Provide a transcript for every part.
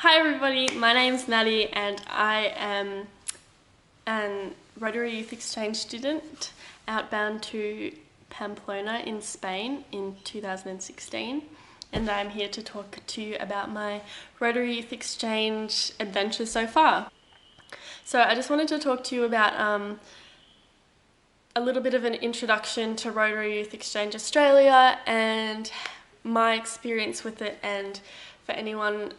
Hi everybody, my name's Maddie and I am an Rotary Youth Exchange student outbound to Pamplona in Spain in 2016, and I'm here to talk to you about my Rotary Youth Exchange adventure so far. So I just wanted to talk to you about a little bit of an introduction to Rotary Youth Exchange Australia and my experience with it, and for anyone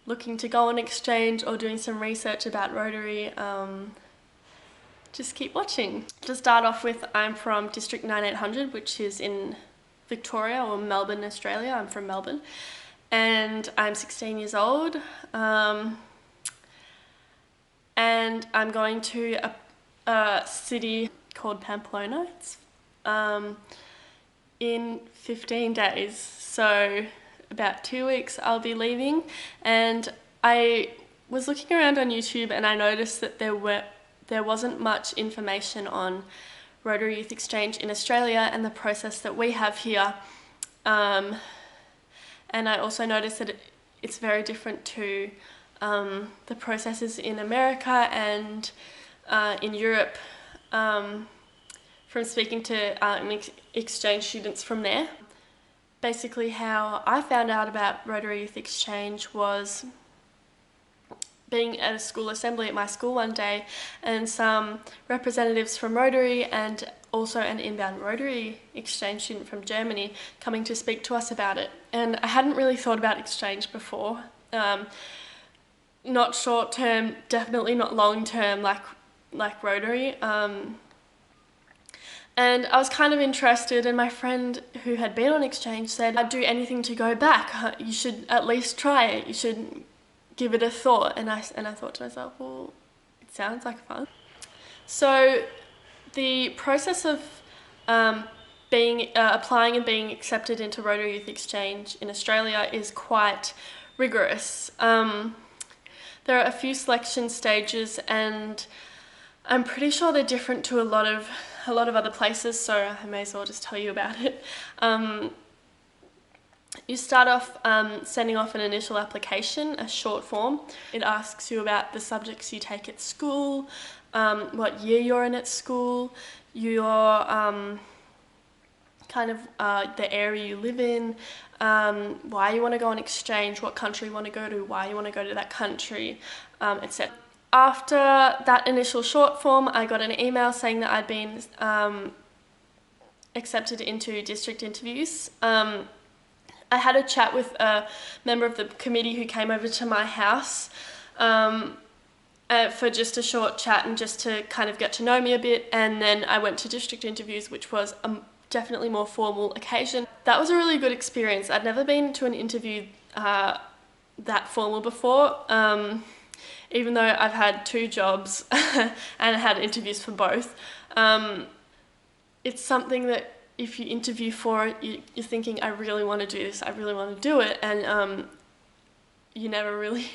looking to go on exchange or doing some research about Rotary, just keep watching. To start off with, I'm from District 9800, which is in Victoria or Melbourne, Australia. I'm from Melbourne and I'm 16 years old, and I'm going to a city called Pamplona. It's in 15 days, so about 2 weeks I'll be leaving. And I was looking around on YouTube and I noticed that there wasn't much information on Rotary Youth Exchange in Australia and the process that we have here, and I also noticed that it's very different to the processes in America and in Europe, from speaking to exchange students from there. Basically, how I found out about Rotary Youth Exchange was being at a school assembly at my school one day, and some representatives from Rotary and also an inbound Rotary exchange student from Germany coming to speak to us about it. And I hadn't really thought about exchange before. Not short term, definitely not long term like Rotary. And I was kind of interested, and my friend who had been on exchange said, I'd do anything to go back. You should at least try it. You should give it a thought. And I thought to myself, well, it sounds like fun. So the process of applying and being accepted into Rotary Youth Exchange in Australia is quite rigorous. There are a few selection stages, and I'm pretty sure they're different to a lot of other places, so I may as well just tell you about it. You start off sending off an initial application, a short form. It asks you about the subjects you take at school, what year you're in at school, your the area you live in, why you want to go on exchange, what country you want to go to, why you want to go to that country, etc. After that initial short form, I got an email saying that I'd been accepted into district interviews. I had a chat with a member of the committee who came over to my house for just a short chat and just to kind of get to know me a bit, and then I went to district interviews, which was a definitely more formal occasion. That was a really good experience. I'd never been to an interview that formal before. Even though I've had 2 jobs and had interviews for both, it's something that if you interview for it, you're thinking, I really want to do this, I really want to do it, and you never really,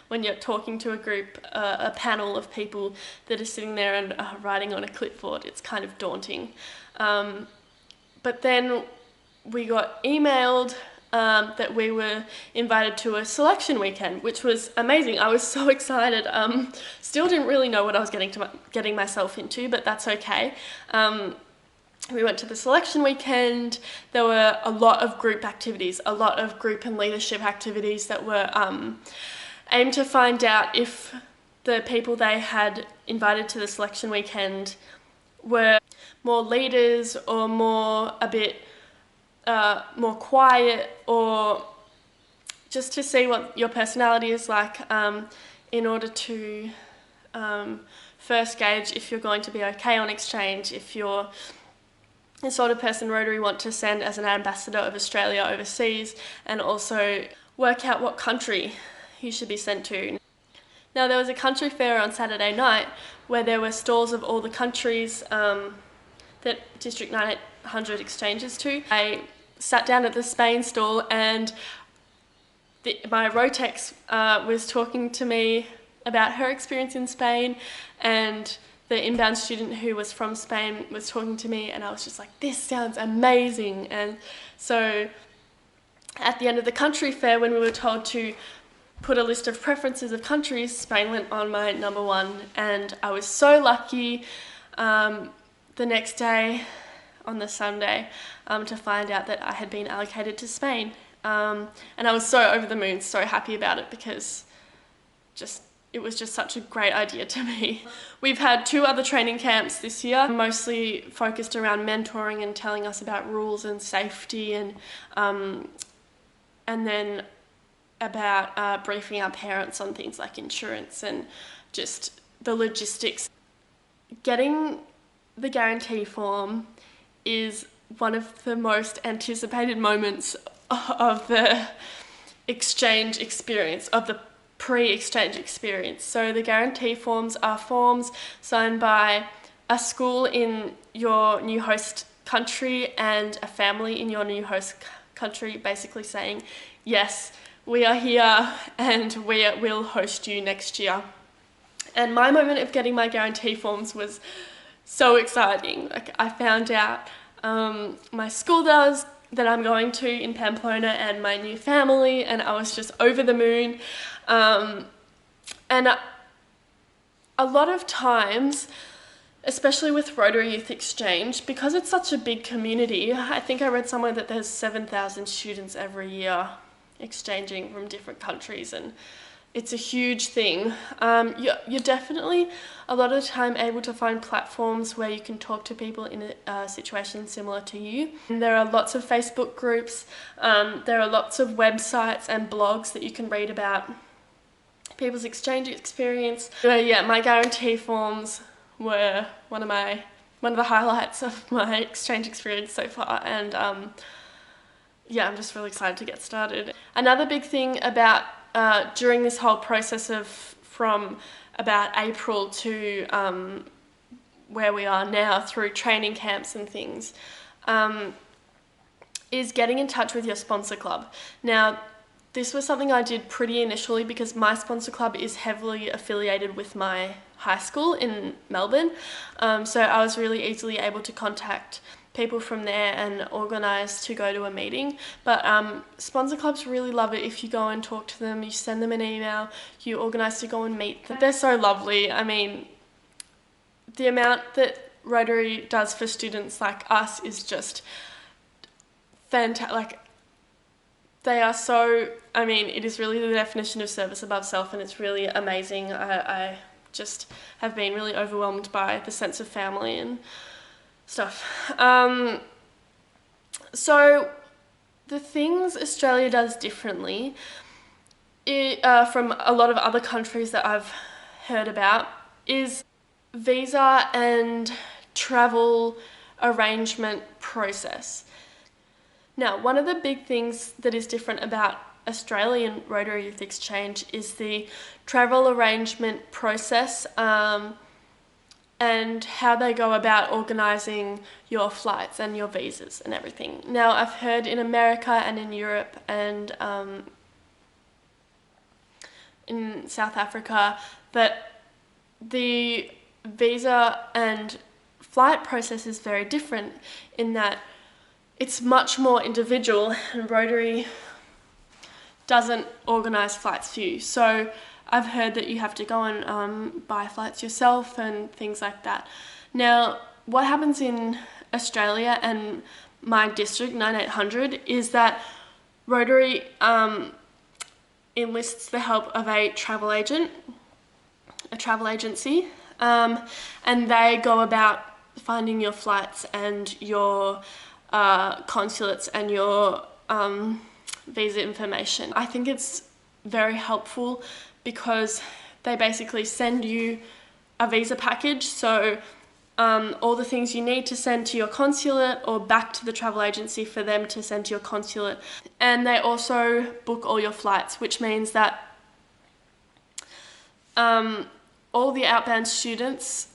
when you're talking to a group, a panel of people that are sitting there and writing on a clipboard, it's kind of daunting. But then we got emailed that we were invited to a selection weekend, which was amazing. I was so excited. Still didn't really know what I was getting myself into, but that's okay. We went to the selection weekend. There were a lot of group activities, a lot of group and leadership activities that were aimed to find out if the people they had invited to the selection weekend were more leaders or more quiet, or just to see what your personality is like, in order to first gauge if you're going to be okay on exchange, if you're the sort of person Rotary want to send as an ambassador of Australia overseas, and also work out what country you should be sent to. Now, there was a country fair on Saturday night where there were stalls of all the countries that District 9800 exchanges to. I sat down at the Spain stall, and my Rotex was talking to me about her experience in Spain, and the inbound student who was from Spain was talking to me, and I was just like, this sounds amazing. And so at the end of the country fair, when we were told to put a list of preferences of countries, Spain went on my number one, and I was so lucky the next day on the Sunday to find out that I had been allocated to Spain. And I was so over the moon, so happy about it, because it was just such a great idea to me. We've had 2 other training camps this year, mostly focused around mentoring and telling us about rules and safety, and then about briefing our parents on things like insurance and just the logistics. Getting the guarantee form is one of the most anticipated moments of the exchange experience, of the pre-exchange experience. So the guarantee forms are forms signed by a school in your new host country and a family in your new host country, basically saying, yes, we are here and we will host you next year. And my moment of getting my guarantee forms was so exciting. Like, I found out my school that I'm going to in Pamplona and my new family, and I was just over the moon. And a lot of times, especially with Rotary Youth Exchange, because it's such a big community, I think I read somewhere that there's 7,000 students every year exchanging from different countries, and it's a huge thing. You're definitely a lot of the time able to find platforms where you can talk to people in a situation similar to you. And there are lots of Facebook groups, there are lots of websites and blogs that you can read about people's exchange experience. Yeah, my guarantee forms were one of the highlights of my exchange experience so far, and yeah, I'm just really excited to get started. Another big thing about during this whole process of from about April to where we are now through training camps and things, is getting in touch with your sponsor club. Now, this was something I did pretty initially because my sponsor club is heavily affiliated with my high school in Melbourne, so I was really easily able to contact people from there and organise to go to a meeting. But sponsor clubs really love it if you go and talk to them, you send them an email, you organise to go and meet them. They're so lovely. I mean, the amount that Rotary does for students like us is just fantastic. Like, they are so, I mean, it is really the definition of service above self, and it's really amazing. I just have been really overwhelmed by the sense of family and stuff. So the things Australia does differently from a lot of other countries that I've heard about is visa and travel arrangement process. Now, one of the big things that is different about Australian Rotary Youth Exchange is the travel arrangement process, and how they go about organising your flights and your visas and everything. Now, I've heard in America and in Europe and in South Africa that the visa and flight process is very different in that it's much more individual, and Rotary doesn't organise flights for you. So I've heard that you have to go and buy flights yourself and things like that. Now, what happens in Australia and my district, 9800, is that Rotary enlists the help of a travel agent, a travel agency, and they go about finding your flights and your consulates and your visa information. I think it's very helpful because they basically send you a visa package, so all the things you need to send to your consulate or back to the travel agency for them to send to your consulate. And they also book all your flights, which means that all the outbound students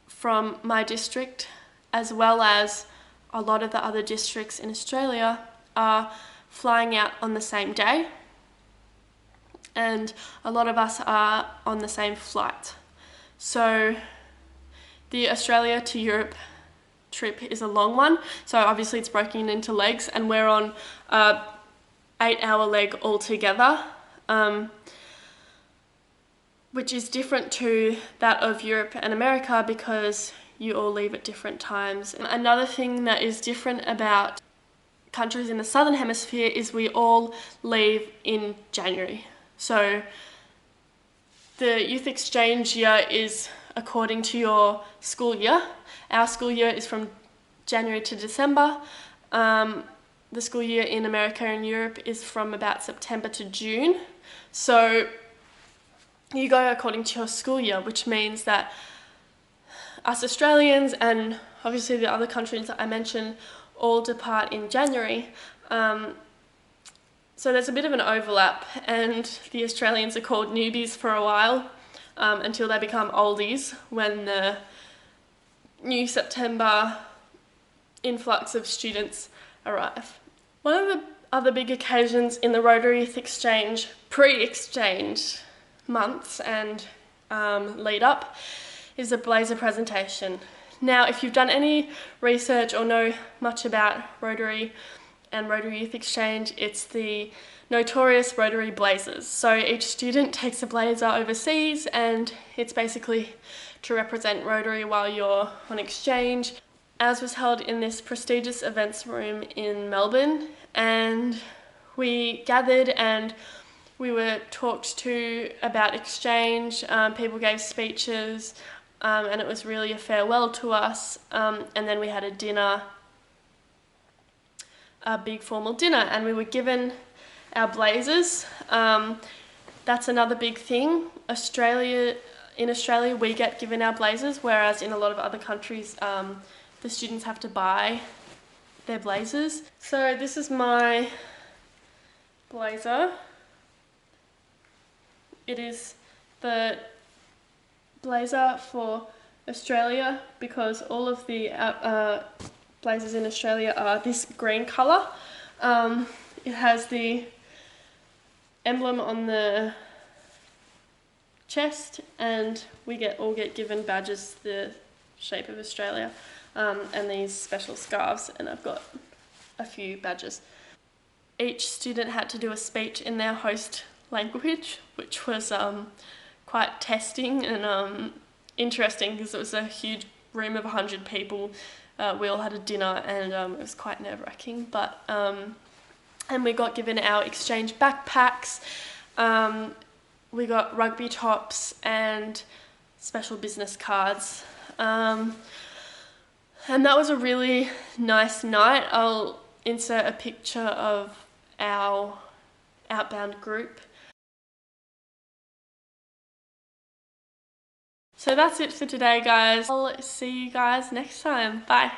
from my district, as well as a lot of the other districts in Australia, are flying out on the same day, and a lot of us are on the same flight. So the Australia to Europe trip is a long one, so obviously it's broken into legs, and we're on a 8-hour leg altogether. which is different to that of Europe and America because you all leave at different times. Another thing that is different about countries in the Southern Hemisphere is we all leave in January. So the youth exchange year is according to your school year. Our school year is from January to December. The school year in America and Europe is from about September to June. So you go according to your school year, which means that us Australians and obviously the other countries that I mentioned all depart in January. So there's a bit of an overlap, and the Australians are called newbies for a while until they become oldies when the new September influx of students arrive. One of the other big occasions in the Rotary Youth Exchange, pre-exchange months and lead up, is a blazer presentation. Now, if you've done any research or know much about Rotary and Rotary Youth Exchange, it's the notorious Rotary blazers. So each student takes a blazer overseas, and it's basically to represent Rotary while you're on exchange. Ours was held in this prestigious events room in Melbourne, and we gathered and we were talked to about exchange. People gave speeches, and it was really a farewell to us. And then we had a dinner, a big formal dinner, and we were given our blazers. That's another big thing. In Australia, we get given our blazers, whereas in a lot of other countries, the students have to buy their blazers. So this is my blazer. It is the blazer for Australia because all of the blazers in Australia are this green colour. It has the emblem on the chest, and we all get given badges the shape of Australia, and these special scarves, and I've got a few badges. Each student had to do a speech in their host language, which was quite testing and interesting because it was a huge room of 100 people. We all had a dinner, and it was quite nerve-wracking, but and we got given our exchange backpacks. We got rugby tops and special business cards. And that was a really nice night. I'll insert a picture of our outbound group. So that's it for today, guys. I'll see you guys next time. Bye.